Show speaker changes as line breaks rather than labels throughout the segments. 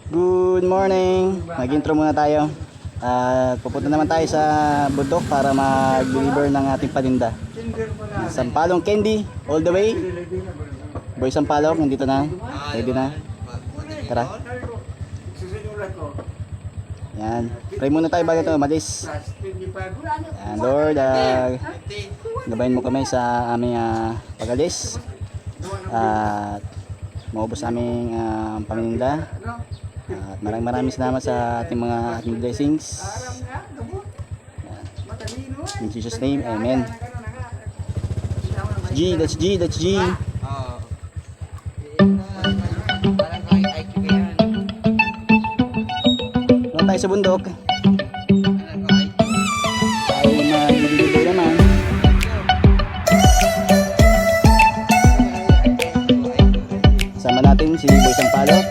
Good morning. Mag-intro muna tayo. At pupunta naman tayo sa bundok para mag-deliver ng ating paninda. Sampalong candy all the way. Boy Sampalong, nandito na. Ready na. Tara. Yan. Pray muna tayo bago ito malis. Yan, Lord, gabayin mo kami sa aming pag-alis. At maubos aming paninda. At maraming salamat sa ating mga blessings. In Jesus' name, amen. That's G. Doon tayo sa bundok. Tayo magbibigay naman. Kasama natin si Boy Sampalok.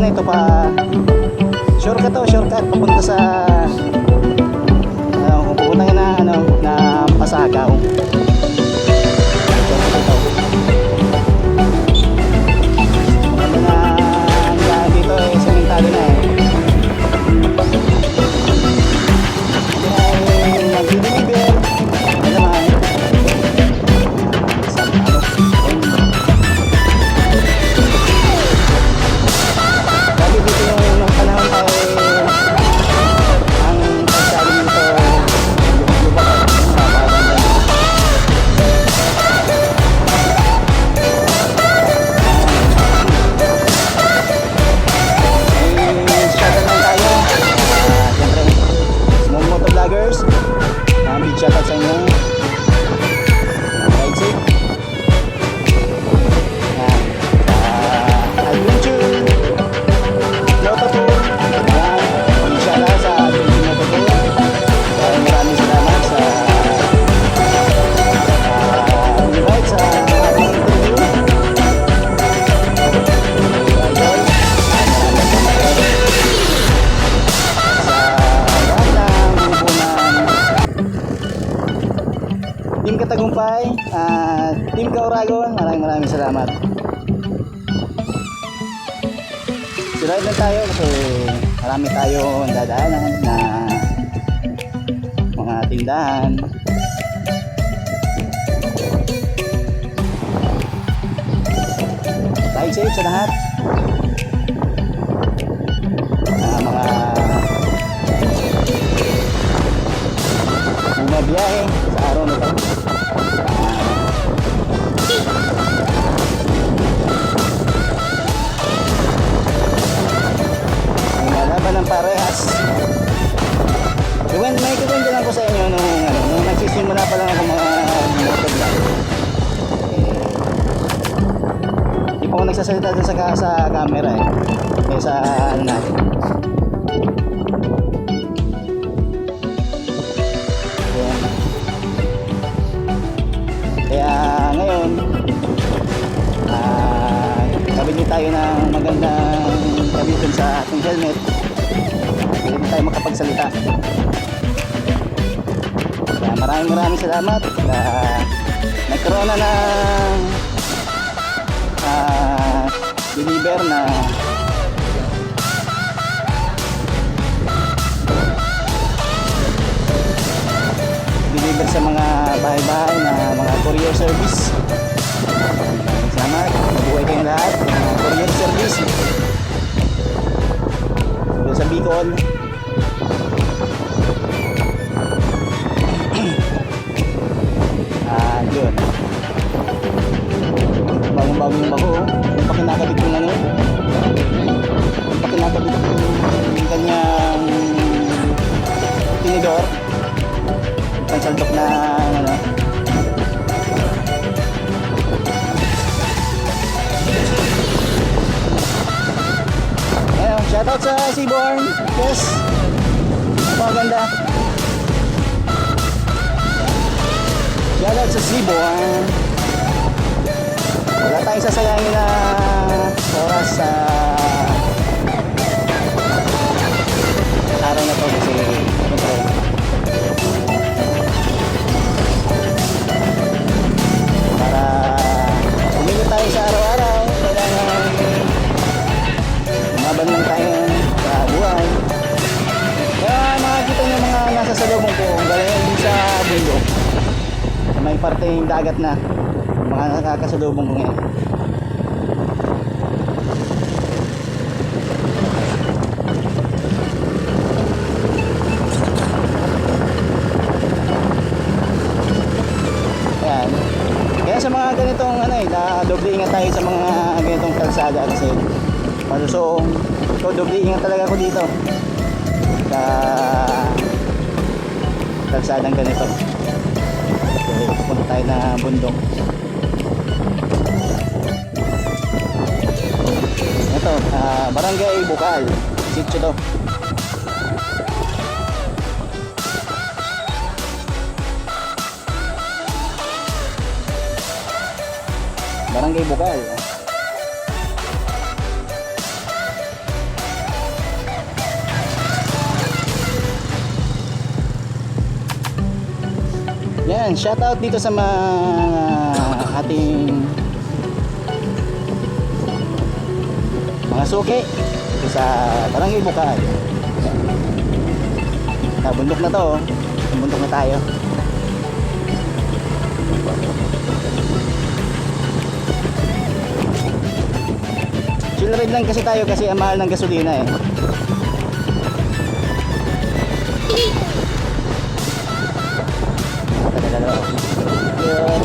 Ito pa shortcut papunta sa kung pupunta na Pasagaw. Maganda na ang daan dito sementado na mag-deliver naman shoutout sa inyo. Ride safe. Yan. Adventure Mototour. Yan. Shoutout sa Adventure Mototour. Maraming salamat sa invite sa ating interview. Team Katagumpay at Team Kauragon, maraming salamat. Siride lang tayo kasi marami tayong dadaanan na mga tindahan. Ride safe sa lahat. Mga biyahe sa araw na ito. Laban ng parehas. May kukwento lang ko sa inyo nung nagsisimula pa lang ako mag-vlog. Hindi pa ako nagsasalita dun sa camera sa natin. Kaya ngayon kabili tayo ng magandang kabitin sa ating helmet. Hindi tayo makapagsalita. Kaya maraming salamat. Nagkaroon na ng deliver na sa mga bahay-bahay na mga courier service. Salamat. Mabuhay kayong lahat. Courier service doon sa Bicol. Yun. Bagong-bago yung bako. Yung pakinakabit yung yung pakinakabit yung kanyang tinidor. Pansaldok na sa Seaborn. Yes. Maganda. Shoutout sa Seaborn. Wala tayong sasayangin na oras sa araw na to kasi siyempre para pumili tayo sa araw-araw kailangan umaban lang tayo sa buhay. Kaya nakakita nyo mga nasa salubong ko galing sa bundok sa may parteng dagat na mga nakakasalubong ko ngayon. Ayan. Kaya sa mga ganitong ano doble ingat tayo sa mga ganitong kalsada kasi malusong. So doble ingat talaga ako dito sa kalsadang ganito. Okay, punta tayo na bundok. Ito, Barangay Bukal, sitio to. Barangay Bukal. Yan, shout out dito sa mga ating mga suki sa Barangay Bukal. Bundok na to, bundok na tayo. Chill ride lang kasi tayo kasi ang mahal ng gasolina eh. Yun.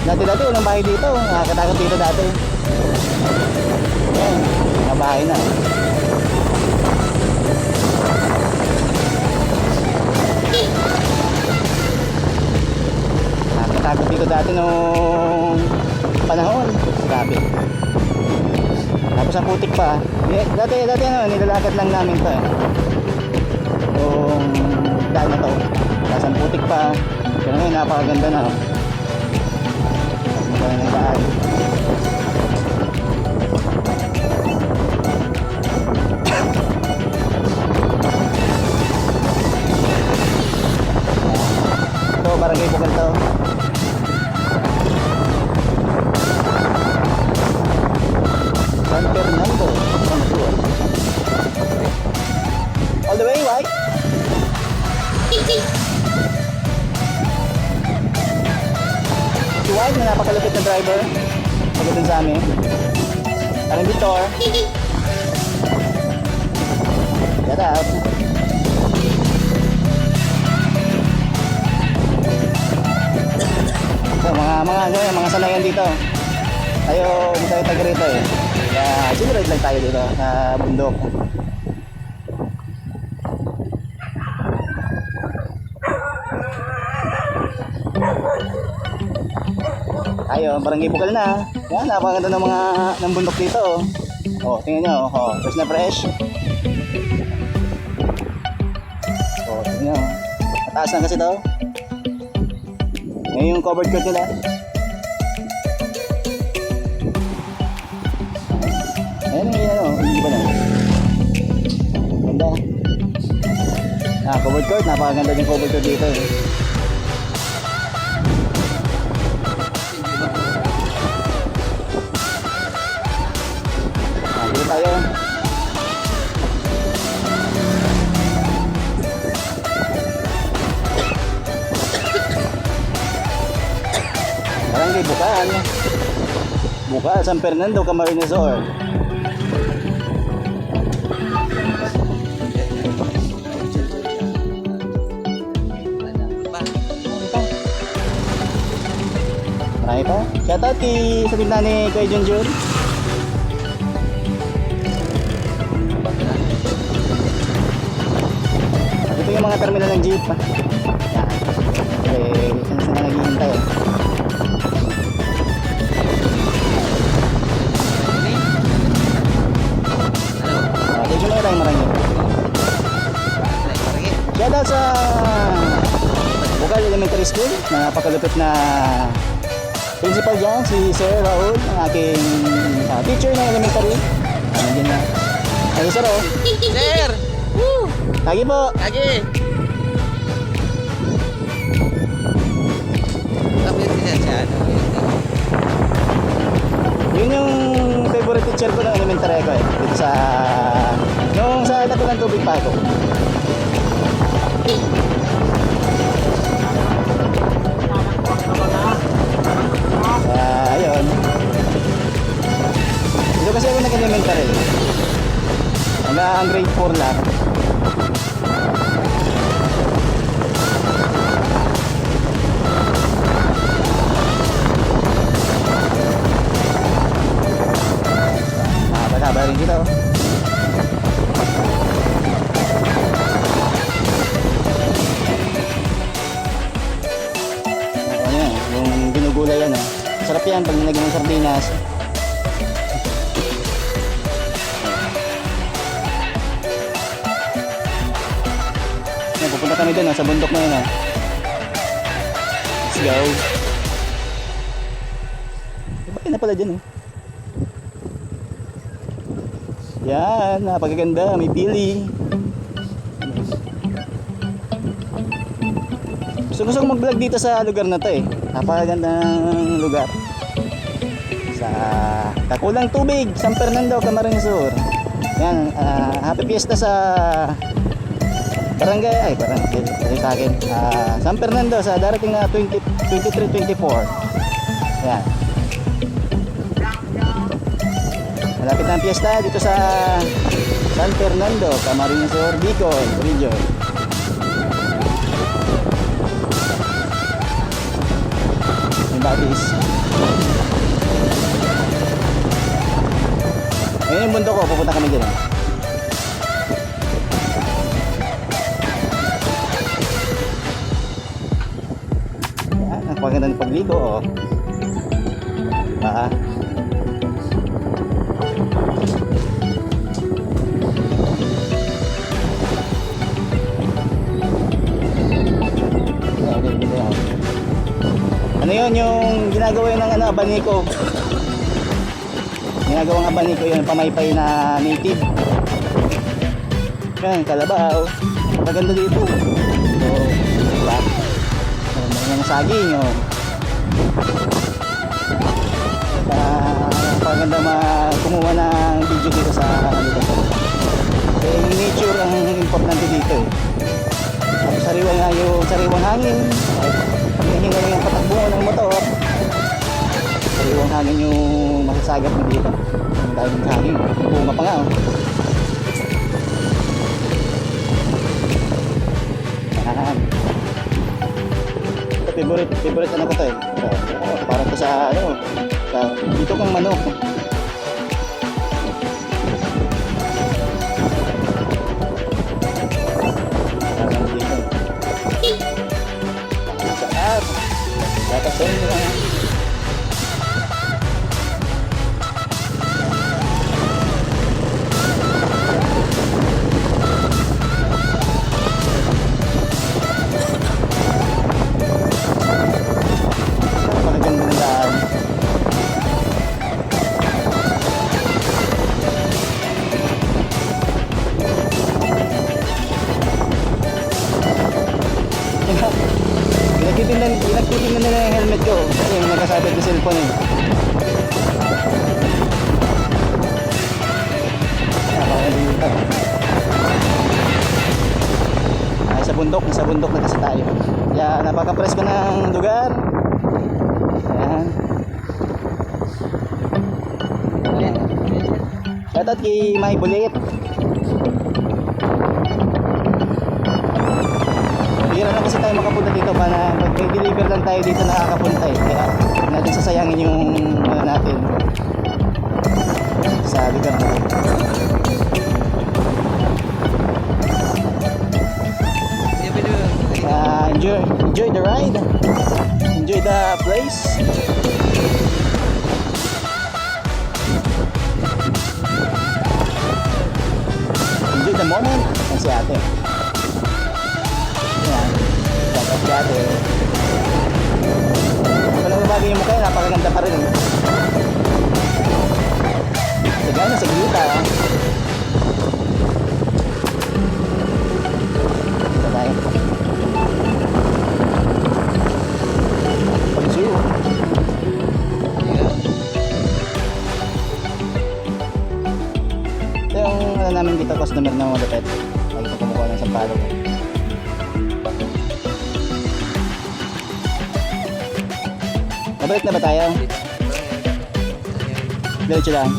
Dati walang bahay dito. Nakakatakot dito dati. Yan, mga bahay na. Nakakatakot dito dati nung panahon. Grabe. Tapos ang putik pa. Dati nilalakad lang namin to eh. Yung daan na to. Tapos ang putik pa. Pero ngayon napakaganda na. Maganda ng daan. Ito, Barangay Bukal to. San Fernando. All the way, right? Si White na napakalapit na driver pagdating sa amin. Parang Victor. Get out. So, mga sanayan dito. Tayo, hindi tayo taga rito eh. Kaya sinuride lang tayo dito sa bundok. Ayo, Barangay Bukal na. Yan, napakaganda ng mga ng bundok dito. Oh, tingnan nyo. Oh, fresh na fresh. Oh, tingnan nyo. Mataas lang kasi daw. Ngayon yung covered court nila. Ayan yung iba na. Ganda. Covered court. Napakaganda yung covered court dito eh. Dito tayo. Barangay Bukal. Bukal, San Fernando, Camarines Sur. Marami pa. Shoutout sa tindahan ni Kuya Junjun. Ito yung mga terminal ng jeep. Yan. Okay, saan na naghihintay eh. Shoutout sa Bukal Elementary School na napakalupit na principal dyan, si Sir Raul, ang aking teacher ng elementary. Nandiyan na. Ay, sir, oh.
Sir! Woo!
Lagi po.
Lagi! Tapos siya siya.
Yun yung favorite teacher ko ng elementary ko eh. Dito sa... Nung sa tabi ng tubig pa ako. Ayun. Dito kasi ako nag-elementary. Hanggang grade 4 lang. Mahaba rin dito. Ayan, yung ginugulay yan. Sarap yan pag nilagyan ng sardinas. Ayan, pupunta kami dun sa bundok na yun. Let's go. Bakit na pala dyan Yan, napakaganda, may pili. Gusto kong mag-vlog dito sa lugar na to eh. Napakagandang lugar. Sa Kakulang Tubig, San Fernando, Camarines Sur. Yan, happy fiesta sa barangay sa akin. San Fernando sa darating na 23-24. Yan. Malapit na ang piyesta dito sa San Fernando, Camarines Sur, Bicol Region. Yung Batis. Ngayon yung bundok ko, pupunta kami dyan. Yan, ang paganda ng pagligo. Ano yun yung ginagawa yun ng abaniko. Ginagawang abaniko yun, pamaypay na native. Yan, kalabaw. Maganda dito. So, diba? Yung saging, paganda kumuha ng video dito sa yung nature ang importante dito sariwang nga yung sariwang hangin hinihinga yung patakbo ng motor sariwang hangin yung masasagap mo dito dahil ng hangin bunga pa nga favorite ano ko to parang to sa dito kang manok sarap dapat sa inyo pinagtitingnan nila yung helmet ko kasi yung nagkasabit ng cellphone sa bundok na kasi tayo kaya napaka-presko ng lugar. Ayan. Shoutout kay May Bulit. Bira na kasi tayo makapunta dito para mag-deliver lang tayo dito nakakapunta kaya natin sasayangin yung natin sa lugar na enjoy the ride, enjoy the place. Enjoy the moment. Yan si ate. Dati. Walang babago yung mukha, napakaganda pa rin eh. Sagana sa gilita. Ito tayo. Pag-zoo. Ito yung ano namin dito, customer na malupet. Lagi ko kumukuha ng sampalok. Nabalik na ba tayo? Diretso lang.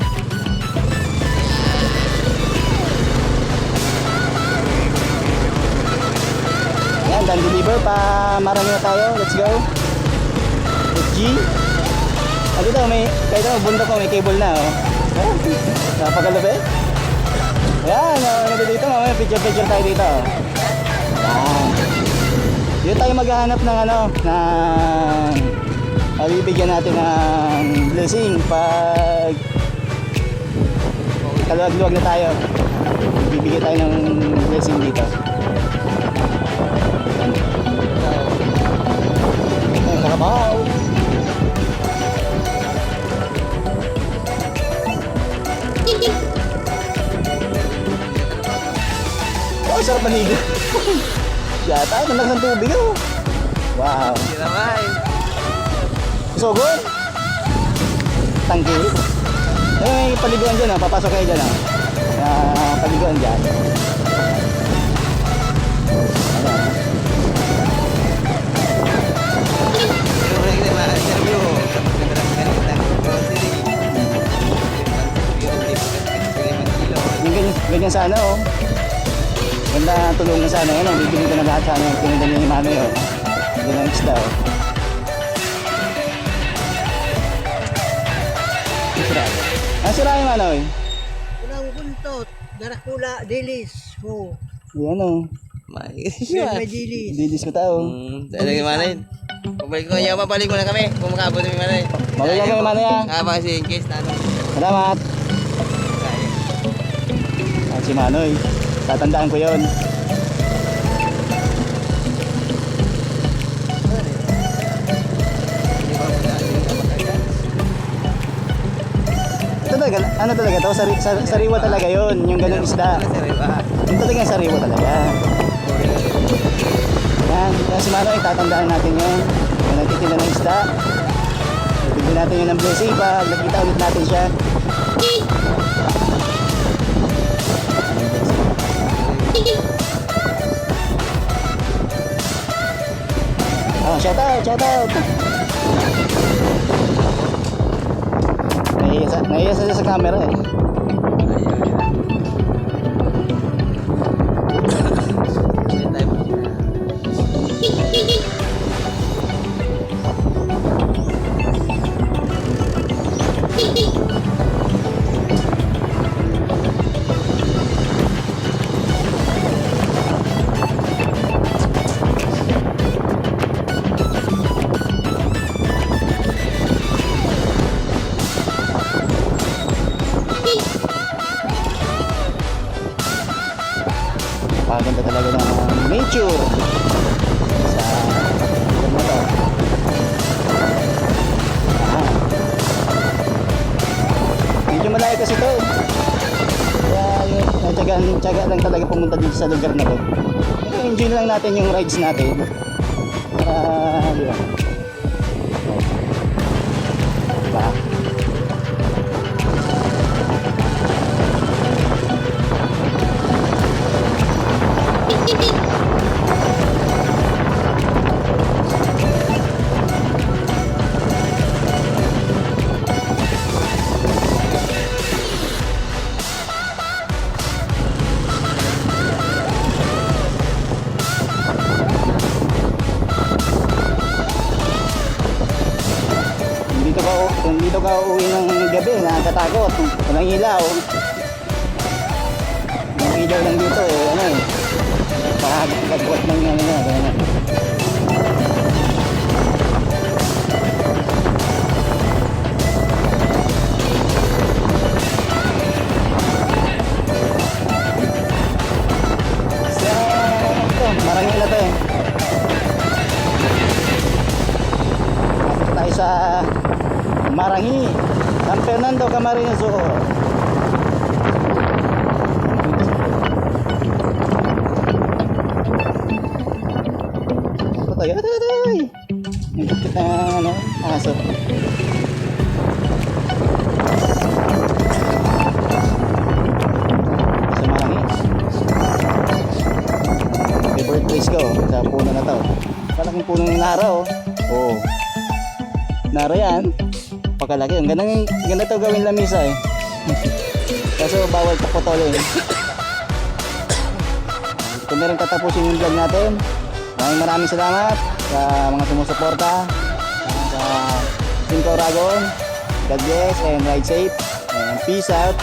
Yan, done deliver pa. Marami na tayo. Let's go. G. Ah, dito may, kahit ano, bundok ko, may cable na, oh. Napakalubi. Ayan, ano dito, mamaya picture tayo dito. Ayan. Dito tayo maghahanap ng ano, ng bibigyan natin ng blessing pag kaluwag-luwag na tayo. Bibigyan tayo ng blessing dito. Ayan, kakabaw. Oh, sarap maligo. Yata, nalang ng tubig, oh. Wow.
Hindi naman.
Sogon? Tangki? May paliguan dyan, oh. Papasok kayo dyan, oh. Paliguan dyan. Ganyan sana, oh. Ganda tulungan sana yan, oh. Bibili ka na lahat sana yung tinundan niya ni Mami, oh. Ganyan ang isda, oh. Sira yung ano, eh.
Unang buntot, Darakula, dilis. Oh.
Yan, oh.
May dilis.
Didis ko tao.
Ano yung manay? Pabalik ko niya, pabalik mo na kami. Kung makabot yung manay.
Babalik kami, Manoy, ah.
Baka kasi in case na ano.
Salamat. At si Manoy. Tatandaan ko yon. Ito talaga, ano talaga to? Sariwa talaga yon, yung ganung isda. Yung talaga sariwa talaga. Yan, yan si Manoy, tatandaan natin yun. Yung nagtitinda ng isda. Bigyan natin yun ng blessing pag nakita ulit natin siya. Oh, shout out, shout out. Naiya sa camera eh. Paganda talaga ng nature sa lugar na to. Medyo malayo kasi to, kaya yun, tsaga lang talaga pumunta dito sa lugar na to. Enjoy lang natin yung rides natin para diba? Diba? Kung dito ka uuwi ng gabi, nakakatakot. Walang ilaw. Yung ilaw lang dito, ano eh. Pakagagwat ng ano na. Marangil na to eh. Marina Zoo. Patay, atay! Ang dukit na ano, aso. Sa Mangi. Favorite place ko sa puno na to. Malaking puno ng nara oh. Oo. Nara yan. Pakalaki. Ang ganda to gawin lamisa eh. Kaso bawal kapotolin. Kung meron tatapusin yung vlog natin. Maraming salamat sa mga sumusuporta. Sa Team Coragon. God bless and ride safe. And peace out.